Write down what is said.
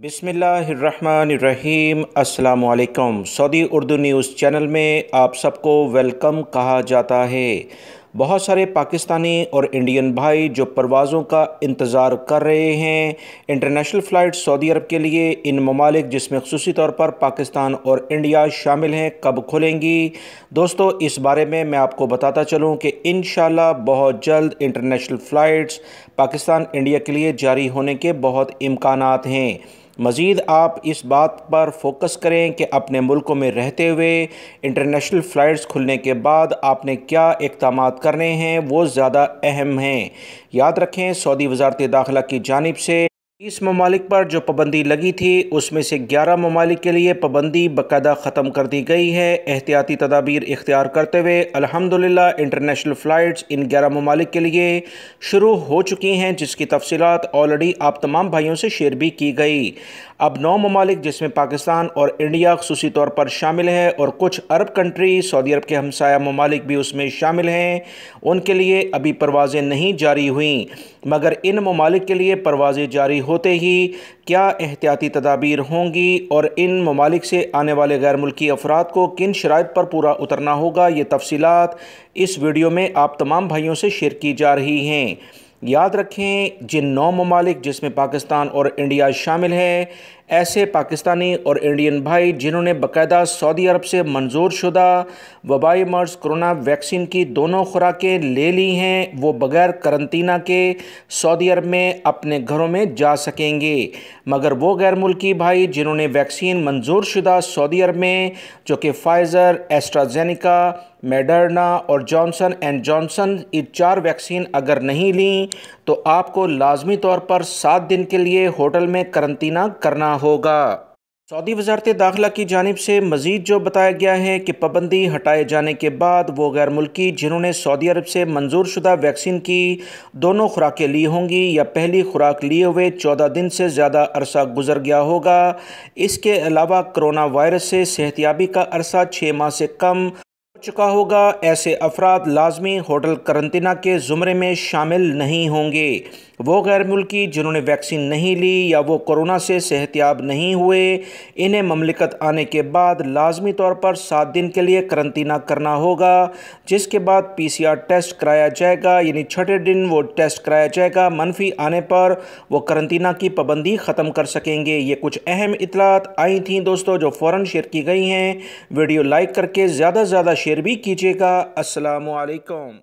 बिस्मिल्लाहिर्रहमानिर्रहीम। अस्सलामु अलैकुम। सऊदी उर्दू न्यूज़ चैनल में आप सबको वेलकम कहा जाता है। बहुत सारे पाकिस्तानी और इंडियन भाई जो परवाज़ों का इंतज़ार कर रहे हैं इंटरनेशनल फ़्लाइट सऊदी अरब के लिए, इन ममालिक जिसमें ख़ुसूसी तौर पर पाकिस्तान और इंडिया शामिल हैं, कब खुलेंगी। दोस्तों, इस बारे में मैं आपको बताता चलूँ कि इंशाल्लाह बहुत जल्द इंटरनेशनल फ़्लाइट्स पाकिस्तान इंडिया के लिए जारी होने के बहुत इम्कानात हैं। मज़ीद आप इस बात पर फोकस करें कि अपने मुल्कों में रहते हुए इंटरनेशनल फ़्लाइट्स खुलने के बाद आपने क्या इक़दामात करने हैं, वो ज़्यादा अहम हैं। याद रखें, सऊदी वज़ारत दाखिला की जानिब से 30 ममालिक पर जो पाबंदी लगी थी उसमें से 11 ममालिक के लिए पाबंदी बाकायदा ख़त्म कर दी गई है। एहतियाती तदाबीर इख्तियार करते हुए अल्हम्दुलिल्लाह इंटरनेशनल फ़्लाइट्स इन 11 ममालिक के लिए शुरू हो चुकी हैं, जिसकी तफसीलात ऑलरेडी आप तमाम भाइयों से शेयर भी की गई। अब 9 ममालिक जिसमें पाकिस्तान और इंडिया ख़ुसूसी तौर पर शामिल है और कुछ अरब कंट्री सऊदी अरब के हमसाया ममालिक भी उसमें शामिल हैं, उनके लिए अभी परवाज़ें नहीं जारी हुई, मगर इन ममालिक के लिए परवाज़ें जारी होते ही क्या एहतियाती तदाबीर होंगी और इन ममालिक से आने वाले गैर मुल्की अफराद को किन शराइत पर पूरा उतरना होगा, ये तफसीलात इस वीडियो में आप तमाम भाइयों से शेयर की जा रही हैं। याद रखें, जिन 9 ममालिक जिसमें पाकिस्तान और इंडिया शामिल है, ऐसे पाकिस्तानी और इंडियन भाई जिन्होंने बाकायदा सऊदी अरब से मंजूर शुदा वबाई मर्ज़ कोरोना वैक्सीन की दोनों खुराकें ले ली हैं, वो बग़ैर करंतना के सऊदी अरब में अपने घरों में जा सकेंगे। मगर वो गैर मुल्की भाई जिन्होंने वैक्सीन मंजूर शुदा सऊदी अरब में, जो कि फ़ाइज़र, एस्ट्राज़ेनेका, मॉडर्ना और जॉनसन एंड जॉनसन, ये 4 वैक्सीन अगर नहीं ली तो आपको लाजमी तौर पर 7 दिन के लिए होटल में करंतना करना होगा। सऊदी वज़ारत दाखिला की जानिब से मज़ीद जो बताया गया है कि पाबंदी हटाए जाने के बाद वो गैर मुल्की जिन्होंने सऊदी अरब से मंजूर शुदा वैक्सीन की दोनों खुराकें ली होंगी या पहली खुराक लिए हुए 14 दिन से ज़्यादा अरसा गुजर गया होगा, इसके अलावा कोरोना वायरस से सेहतियाबी का अरसा 6 माह से कम चुका होगा, ऐसे अफराद लाजमी होटल करंतना के ज़ुमरे में शामिल नहीं होंगे। वो गैर मुल्की जिन्होंने वैक्सीन नहीं ली या वो कोरोना से सेहतियाब नहीं हुए, इन्हें ममलिकत आने के बाद लाजमी तौर पर 7 दिन के लिए करंतना करना होगा, जिसके बाद PCR टेस्ट कराया जाएगा, यानी 6ठे दिन वो टेस्ट कराया जाएगा। मनफी आने पर वो करंतना की पाबंदी ख़त्म कर सकेंगे। ये कुछ अहम इतलात आई थी दोस्तों, जो फ़ौरन शेयर की गई हैं। वीडियो लाइक करके ज़्यादा से ज़्यादा शेयर भी कीजिएगा। अस्सलामु अलैकुम।